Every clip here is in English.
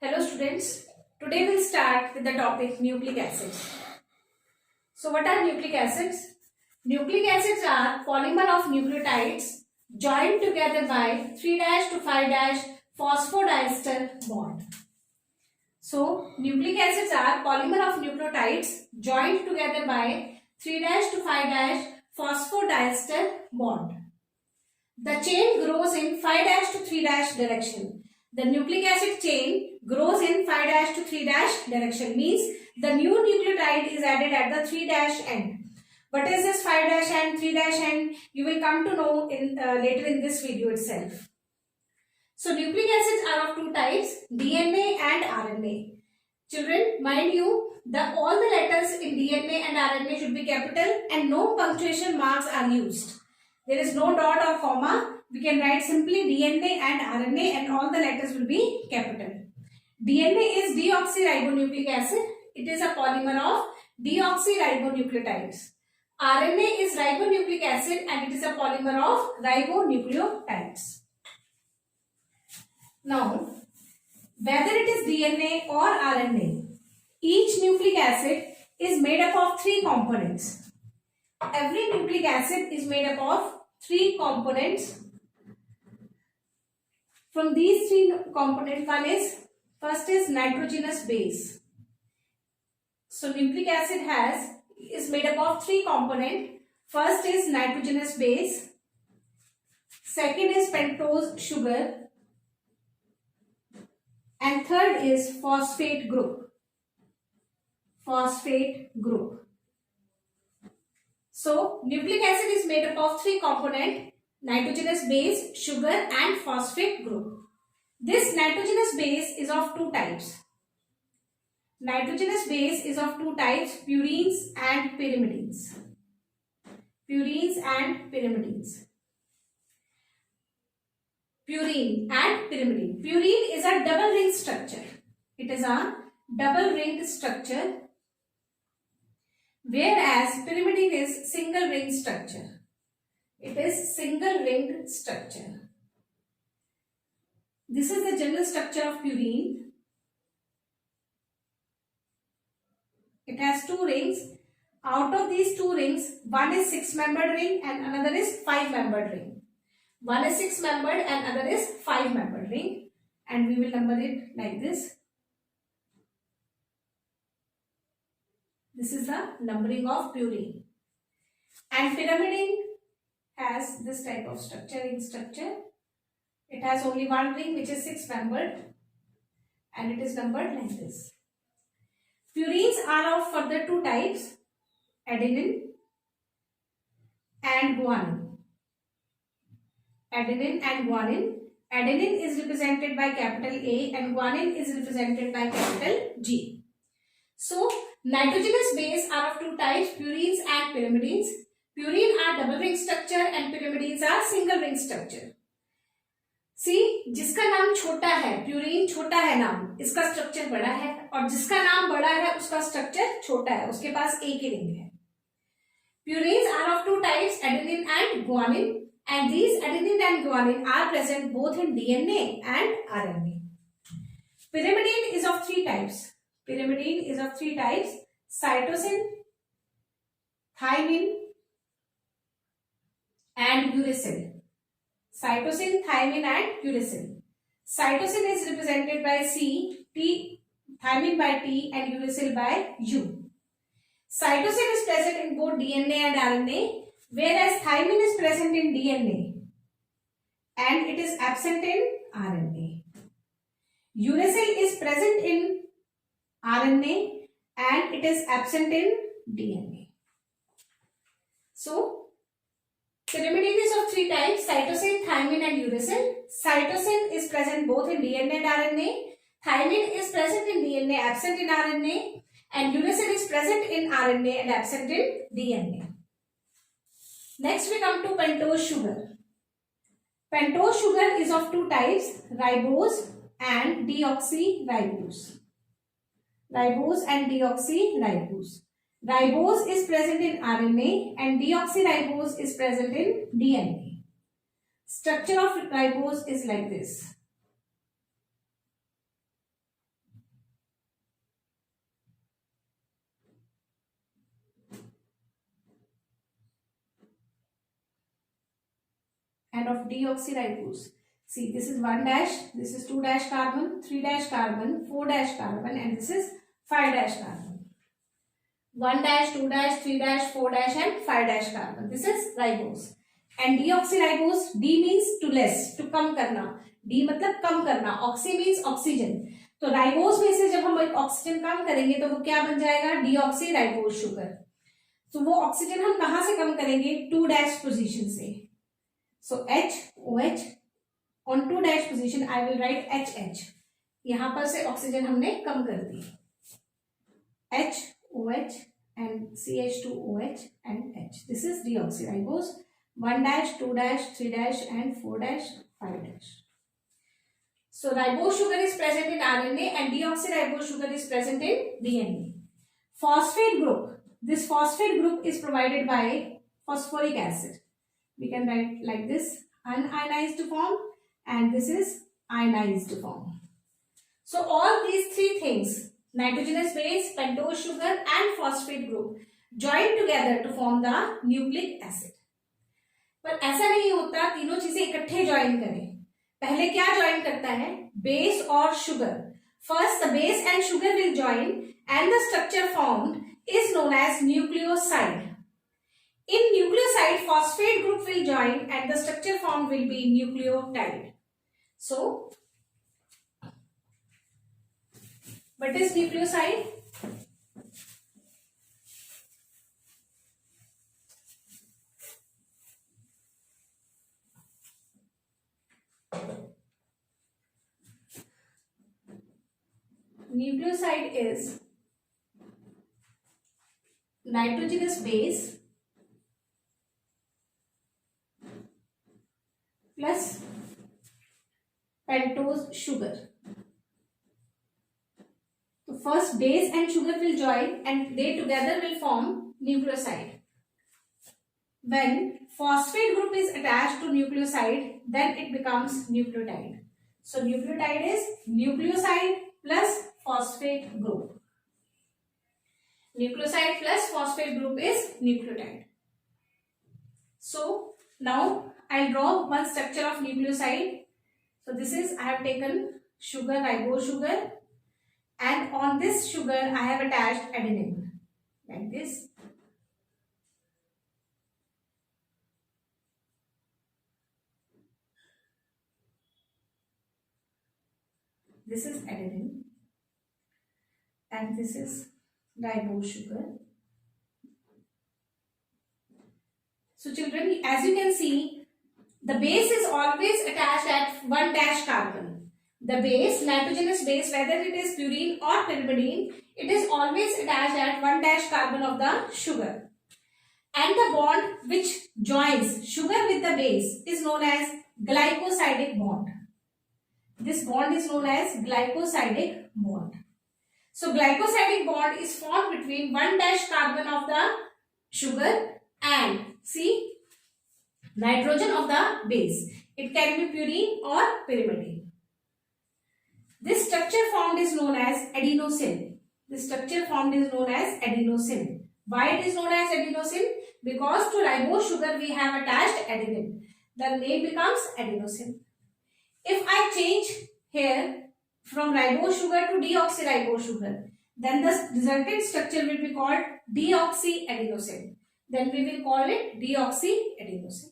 Hello students, today we'll start with the topic nucleic acids. So what are nucleic acids? Nucleic acids are polymer of nucleotides joined together by 3' to 5' phosphodiester bond. So nucleic acids are polymer of nucleotides joined together by 3' to 5' phosphodiester bond. The chain grows in 5' to 3' direction. The nucleic acid chain grows in 5' to 3' direction, means the new nucleotide is added at the 3' end. What is this 5' end, 3' end? You will come to know in later in this video itself. So nucleic acids are of two types, DNA and RNA. Children, mind you, all the letters in DNA and RNA should be capital and no punctuation marks are used. There is no dot or comma. We can write simply DNA and RNA and all the letters will be capital. DNA is deoxyribonucleic acid. It is a polymer of deoxyribonucleotides. RNA is ribonucleic acid and it is a polymer of ribonucleotides. Now, whether it is DNA or RNA, each nucleic acid is made up of three components. Every nucleic acid is made up of three components. From these three components, first is nitrogenous base. So nucleic acid is made up of three components. First is nitrogenous base. Second is pentose sugar. And third is phosphate group. So nucleic acid is made up of three components: nitrogenous base, sugar and phosphate group. This nitrogenous base is of two types. Nitrogenous base is of two types, purines and pyrimidines. Purine and pyrimidine. Purine is a double ring structure. It is a double ringed structure, whereas pyrimidine is single ring structure. It is single ringed structure. This is the general structure of purine. It has two rings. Out of these two rings, one is 6-membered ring and another is 5-membered ring. One is 6-membered and another is 5-membered ring, and we will number it like this. This is the numbering of purine. And pyrimidine has this type of structure, ring structure. It has only one ring which is 6-membered and it is numbered like this. Purines are of further two types, adenine and guanine. Adenine and guanine. Adenine is represented by capital A and guanine is represented by capital G. So, nitrogenous base are of two types, purines and pyrimidines. Purine are double ring structure and pyrimidines are single ring structure. See, जिसका नाम छोटा है, purine छोटा है नाम, इसका structure बड़ा है, और जिसका नाम बड़ा है उसका स्ट्रक्चर छोटा है, उसके पास एक ही रिंग है. Purines are of two types, adenine and guanine, and these adenine and guanine are present both in DNA and RNA. Pyrimidine is of three types. Cytosine, thymine and uracil. Cytosine, thymine and uracil. Cytosine is represented by C, thymine by T and uracil by U. Cytosine is present in both DNA and RNA, whereas thymine is present in DNA and it is absent in RNA. Uracil is present in RNA and it is absent in DNA. So, pyrimidine is of three types, cytosine, thymine and uracil. Cytosine is present both in DNA and RNA. Thymine is present in DNA, absent in RNA. And uracil is present in RNA and absent in DNA. Next we come to pentose sugar. Pentose sugar is of two types, ribose and deoxyribose. Ribose is present in RNA and deoxyribose is present in DNA. Structure of ribose is like this. and of deoxyribose. See, this is 1 dash, this is 2 dash carbon, 3 dash carbon, 4 dash carbon, and this is 5 dash carbon. 1 dash, 2 dash, 3 dash, 4 dash, and 5 dash carbon. This is ribose. And deoxyribose, D means to less, to कम करना. D मतलब कम करना. Oxy means oxygen. तो ribose में से जब हम oxygen कम करेंगे तो वो क्या बन जाएगा? Deoxyribose sugar. तो वो ऑक्सीजन हम कहां से कम करेंगे? 2 डैश पोजीशन से. सो HOH on 2 dash position I will write HH. यहां पर से ऑक्सीजन हमने कम कर दी. HOH and CH2OH and H. This is deoxyribose. 1 dash, 2 dash, 3 dash, and 4 dash, 5 dash. So ribose sugar is present in RNA and deoxyribose sugar is present in DNA. Phosphate group. This phosphate group is provided by phosphoric acid. We can write like this: unionized form, and this is ionized form. So all these three things, nitrogenous base, pentose sugar and phosphate group, join together to form the nucleic acid. पर ऐसा नहीं होता तीनों चीजें इकट्ठे join करें. पहले क्या ज्वाइन करता है? बेस और sugar. First the base and sugar will join and the structure formed is known as nucleoside. In nucleoside, phosphate group will join and the structure formed will be nucleotide. So, what is nucleoside? Nucleoside is nitrogenous base plus pentose sugar. So first base and sugar will join and they together will form nucleoside. When phosphate group is attached to nucleoside, then it becomes nucleotide. So nucleotide is nucleoside plus phosphate group. Nucleoside plus phosphate group is nucleotide. So now I'll draw one structure of nucleoside. So this is, I have taken sugar, ribose sugar, and on this sugar I have attached adenine like this. This is adenine and this is ribose sugar. So children, as you can see, the base is always attached at 1 dash carbon. The base, nitrogenous base, whether it is purine or pyrimidine, it is always attached at 1 dash carbon of the sugar. And the bond which joins sugar with the base is known as glycosidic bond. This bond is known as glycosidic bond. So glycosidic bond is formed between 1 dash carbon of the sugar and see nitrogen of the base. It can be purine or pyrimidine. This structure formed is known as adenosine. This structure formed is known as adenosine. Why it is known as adenosine? Because to ribose sugar we have attached adenine. The name becomes adenosine. If I change here from ribose sugar to deoxyribose sugar, then the resultant structure will be called deoxyadenosine. Then we will call it deoxyadenosine.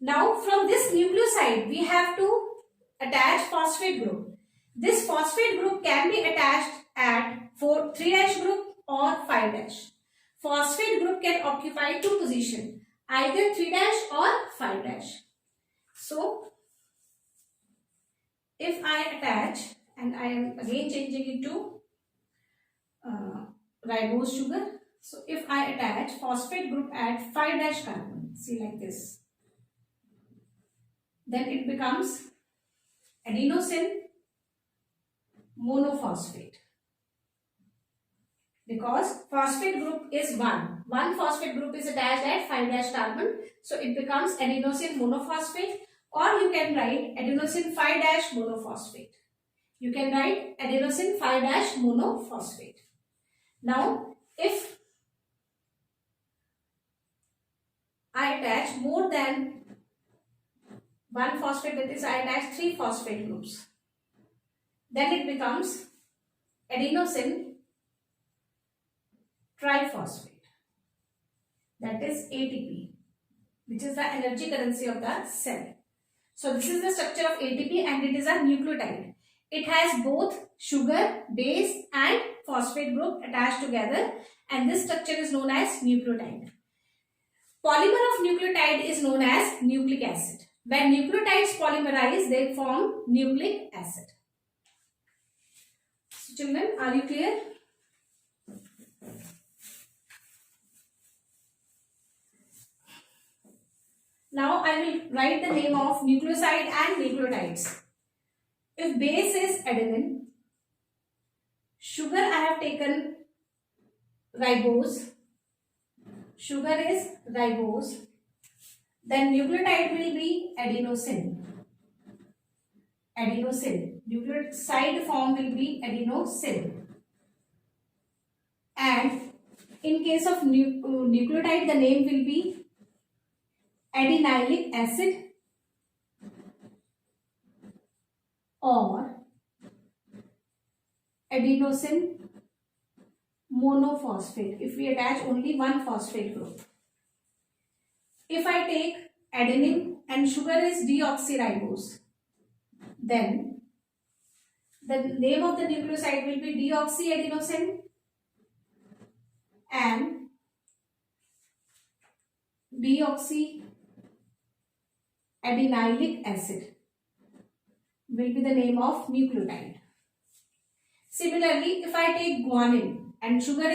Now from this nucleoside we have to attach phosphate group. This phosphate group can be attached at 3 dash group or 5 dash. Phosphate group can occupy 2 positions, either 3 dash or 5 dash. So if I attach, and I am again changing it to ribose sugar. So if I attach phosphate group at 5 dash carbon, see like this, then it becomes adenosine monophosphate. Because phosphate group is 1. One phosphate group is attached at 5 dash carbon. So it becomes adenosine monophosphate, or you can write adenosine 5 dash monophosphate. You can write adenosine 5 dash monophosphate. Now if I attach more than one phosphate, that is I attach 3 phosphate groups. Then it becomes adenosine triphosphate, that is ATP, which is the energy currency of the cell. So this is the structure of ATP and it is a nucleotide. It has both sugar, base and phosphate group attached together, and this structure is known as nucleotide. Polymer of nucleotide is known as nucleic acid. When nucleotides polymerize, they form nucleic acid. So children, are you clear? Now I will write the name of nucleoside and nucleotides. If base is adenine, sugar I have taken ribose, sugar is ribose, then nucleotide will be adenosine. Adenosine. Nucleoside form will be adenosine. And in case of nucleotide, the name will be adenylic acid or adenosine monophosphate if we attach only one phosphate group. If I take adenine and sugar is deoxyribose, then the name of the nucleoside will be deoxyadenosine and deoxyadenylic acid will be the name of nucleotide. Similarly, if I take guanine and sugar